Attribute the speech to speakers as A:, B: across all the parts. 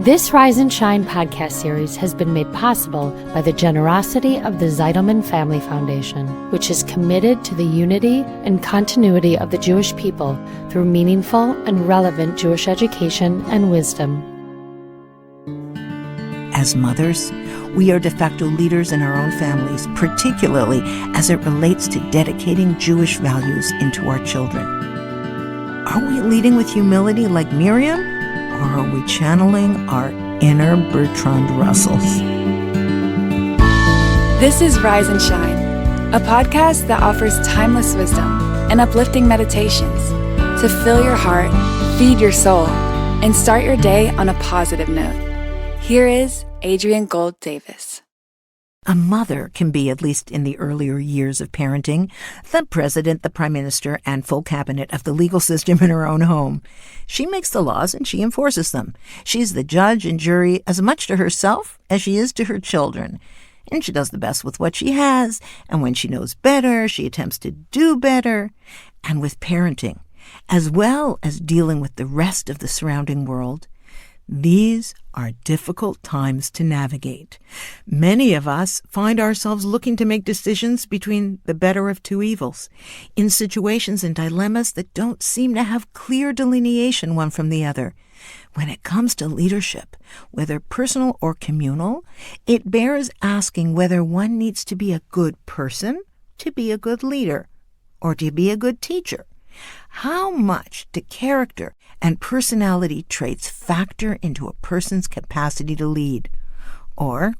A: This Rise and Shine podcast series has been made possible by the generosity of the Zeidelman Family Foundation, which is committed to the unity and continuity of the Jewish people through meaningful and relevant Jewish education and wisdom.
B: As mothers, we are de facto leaders in our own families, particularly as it relates to dedicating Jewish values into our children. Are we leading with humility like Miriam, or are we channeling our inner Bertrand Russells?
C: This is Rise and Shine, a podcast that offers timeless wisdom and uplifting meditations to fill your heart, feed your soul, and start your day on a positive note. Here is Adrienne Gold-Davis.
B: A mother can be, at least in the earlier years of parenting, the president, the prime minister, and full cabinet of the legal system in her own home. She makes the laws and she enforces them. She's the judge and jury as much to herself as she is to her children. And she does the best with what she has, and when she knows better, she attempts to do better. And with parenting, as well as dealing with the rest of the surrounding world, these are difficult times to navigate. Many of us find ourselves looking to make decisions between the better of two evils, in situations and dilemmas that don't seem to have clear delineation one from the other. When it comes to leadership, whether personal or communal, it bears asking whether one needs to be a good person to be a good leader, or to be a good teacher. How much do character and personality traits factor into a person's capacity to lead, or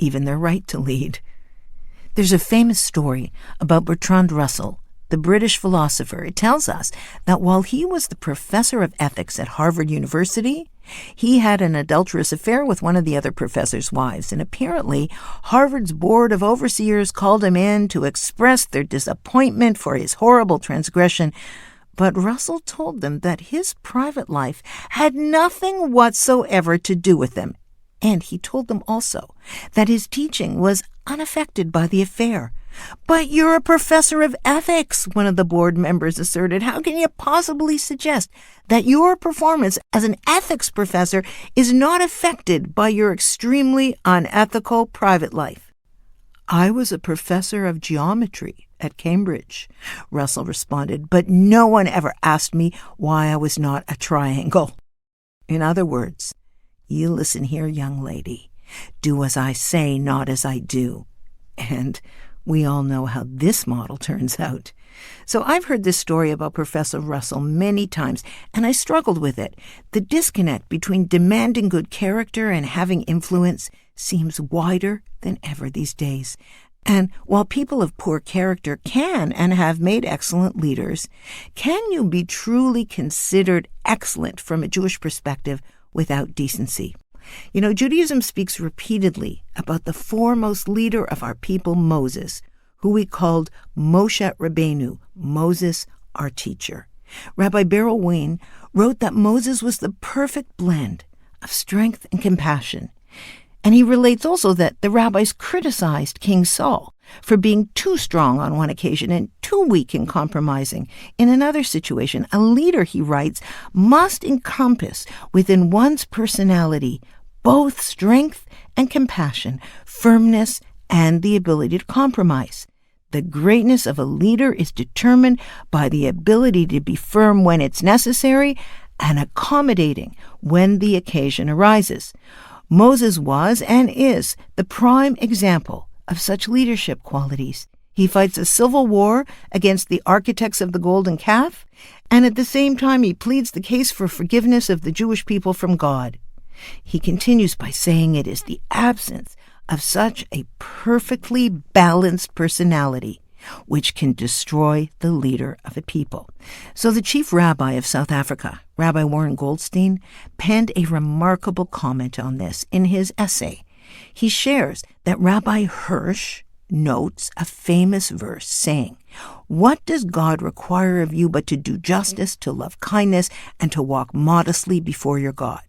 B: even their right to lead? There's a famous story about Bertrand Russell, the British philosopher. It tells us that while he was the professor of ethics at Harvard University, he had an adulterous affair with one of the other professor's wives, and apparently Harvard's board of overseers called him in to express their disappointment for his horrible transgression. But Russell told them that his private life had nothing whatsoever to do with them, and he told them also that his teaching was unaffected by the affair. "But you're a professor of ethics," one of the board members asserted. "How can you possibly suggest that your performance as an ethics professor is not affected by your extremely unethical private life?" "I was a professor of geometry at Cambridge," Russell responded, "but no one ever asked me why I was not a triangle." In other words, you listen here, young lady. Do as I say, not as I do. And we all know how this model turns out. So I've heard this story about Professor Russell many times, and I struggled with it. The disconnect between demanding good character and having influence seems wider than ever these days. And while people of poor character can and have made excellent leaders, can you be truly considered excellent from a Jewish perspective without decency? You know, Judaism speaks repeatedly about the foremost leader of our people, Moses, who we called Moshe Rabbeinu, Moses, our teacher. Rabbi Beryl Wayne wrote that Moses was the perfect blend of strength and compassion. And he relates also that the rabbis criticized King Saul for being too strong on one occasion and too weak in compromising. In another situation, a leader, he writes, must encompass within one's personality both strength and compassion, firmness and the ability to compromise. The greatness of a leader is determined by the ability to be firm when it's necessary and accommodating when the occasion arises. Moses was and is the prime example of such leadership qualities. He fights a civil war against the architects of the golden calf, and at the same time he pleads the case for forgiveness of the Jewish people from God. He continues by saying it is the absence of such a perfectly balanced personality which can destroy the leader of a people. So the chief rabbi of South Africa, Rabbi Warren Goldstein, penned a remarkable comment on this in his essay. He shares that Rabbi Hirsch notes a famous verse saying, "What does God require of you but to do justice, to love kindness, and to walk modestly before your God?"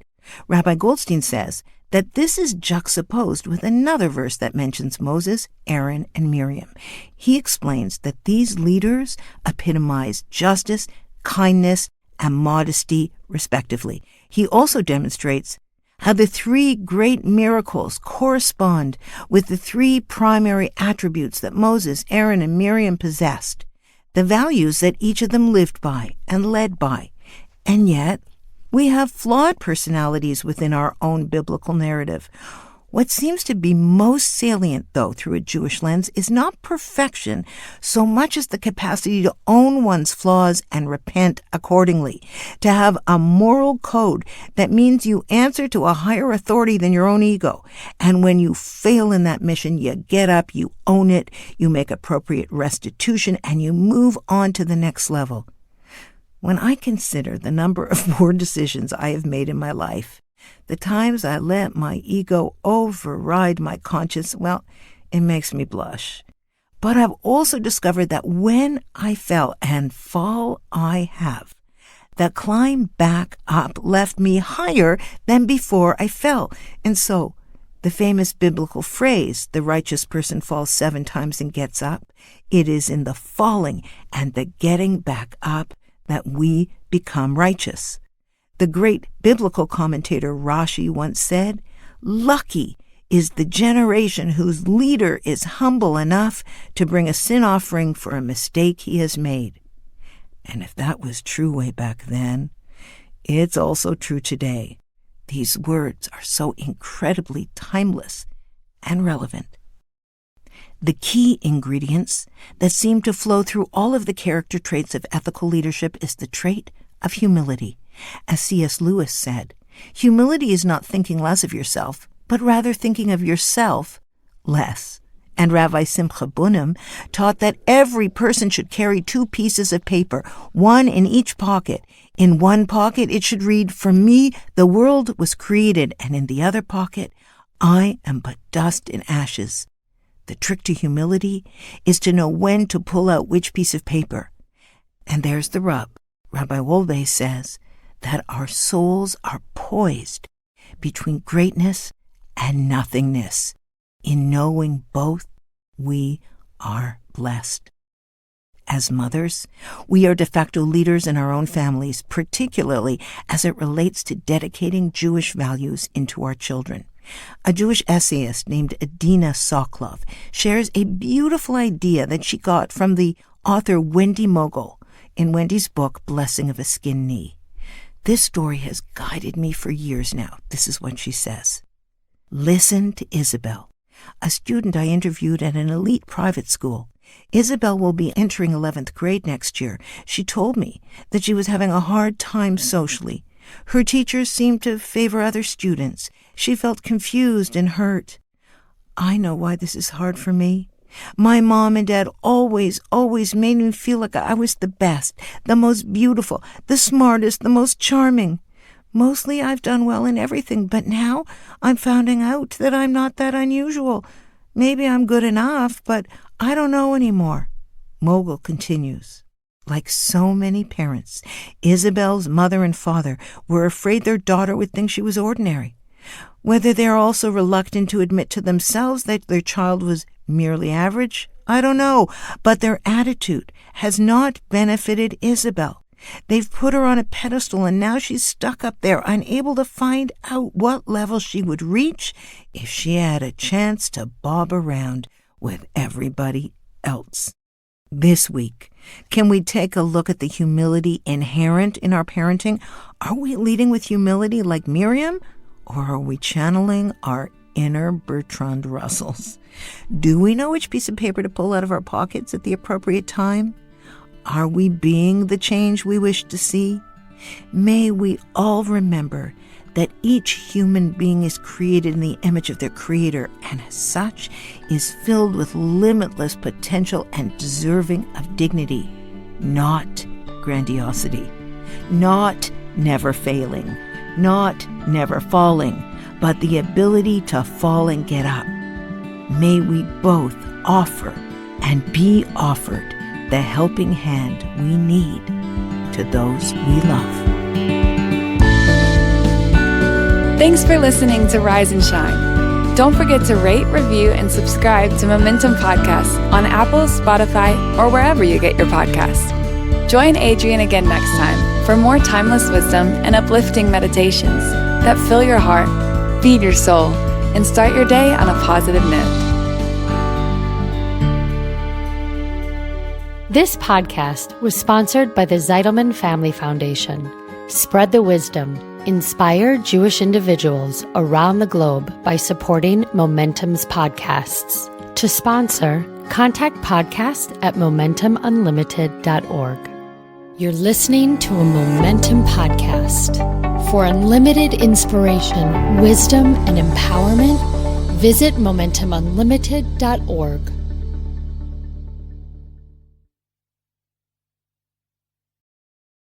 B: Rabbi Goldstein says that this is juxtaposed with another verse that mentions Moses, Aaron, and Miriam. He explains that these leaders epitomize justice, kindness, and modesty, respectively. He also demonstrates how the three great miracles correspond with the three primary attributes that Moses, Aaron, and Miriam possessed, the values that each of them lived by and led by. And yet, we have flawed personalities within our own biblical narrative. What seems to be most salient, though, through a Jewish lens, is not perfection so much as the capacity to own one's flaws and repent accordingly, to have a moral code that means you answer to a higher authority than your own ego. And when you fail in that mission, you get up, you own it, you make appropriate restitution, and you move on to the next level. When I consider the number of poor decisions I have made in my life, the times I let my ego override my conscience, well, it makes me blush. But I've also discovered that when I fell, and fall I have, the climb back up left me higher than before I fell. And so, the famous biblical phrase, the righteous person falls 7 times and gets up, it is in the falling and the getting back up that we become righteous. The great biblical commentator Rashi once said, "Lucky is the generation whose leader is humble enough to bring a sin offering for a mistake he has made." And if that was true way back then, it's also true today. These words are so incredibly timeless and relevant. The key ingredients that seem to flow through all of the character traits of ethical leadership is the trait of humility. As C.S. Lewis said, humility is not thinking less of yourself, but rather thinking of yourself less. And Rabbi Simcha Bunim taught that every person should carry 2 pieces of paper, one in each pocket. In one pocket it should read, "For me the world was created," and in the other pocket, "I am but dust and ashes." The trick to humility is to know when to pull out which piece of paper. And there's the rub. Rabbi Wolbe says that our souls are poised between greatness and nothingness. In knowing both, we are blessed. As mothers, we are de facto leaders in our own families, particularly as it relates to dedicating Jewish values into our children. A Jewish essayist named Adina Sokolov shares a beautiful idea that she got from the author Wendy Mogul in Wendy's book, Blessing of a Skin Knee. This story has guided me for years now. This is what she says. Listen to Isabel, a student I interviewed at an elite private school. Isabel will be entering 11th grade next year. She told me that she was having a hard time socially. Her teachers seemed to favor other students. She felt confused and hurt. I know why this is hard for me. My mom and dad always made me feel like I was the best, the most beautiful, the smartest, the most charming. Mostly I've done well in everything, but now I'm finding out that I'm not that unusual. Maybe I'm good enough, but I don't know anymore. Mogul continues. Like so many parents, Isabel's mother and father were afraid their daughter would think she was ordinary. Whether they're also reluctant to admit to themselves that their child was merely average, I don't know, but their attitude has not benefited Isabel. They've put her on a pedestal, and now she's stuck up there, unable to find out what level she would reach if she had a chance to bob around with everybody else. This week, can we take a look at the humility inherent in our parenting? Are we leading with humility like Miriam, or are we channeling our inner Bertrand Russells? Do we know which piece of paper to pull out of our pockets at the appropriate time? Are we being the change we wish to see? May we all remember that each human being is created in the image of their Creator, and as such is filled with limitless potential and deserving of dignity, not grandiosity, not never failing, not never falling, but the ability to fall and get up. May we both offer and be offered the helping hand we need to those we love.
C: Thanks for listening to Rise and Shine. Don't forget to rate, review, and subscribe to Momentum Podcasts on Apple, Spotify, or wherever you get your podcasts. Join Adrienne again next time for more timeless wisdom and uplifting meditations that fill your heart feed your soul, and start your day on a positive note.
A: This podcast was sponsored by the Zeitelman Family Foundation. Spread the wisdom. Inspire Jewish individuals around the globe by supporting Momentum's podcasts. To sponsor, contact podcast@momentumunlimited.org. You're listening to a Momentum podcast. For unlimited inspiration, wisdom, and empowerment, visit momentumunlimited.org.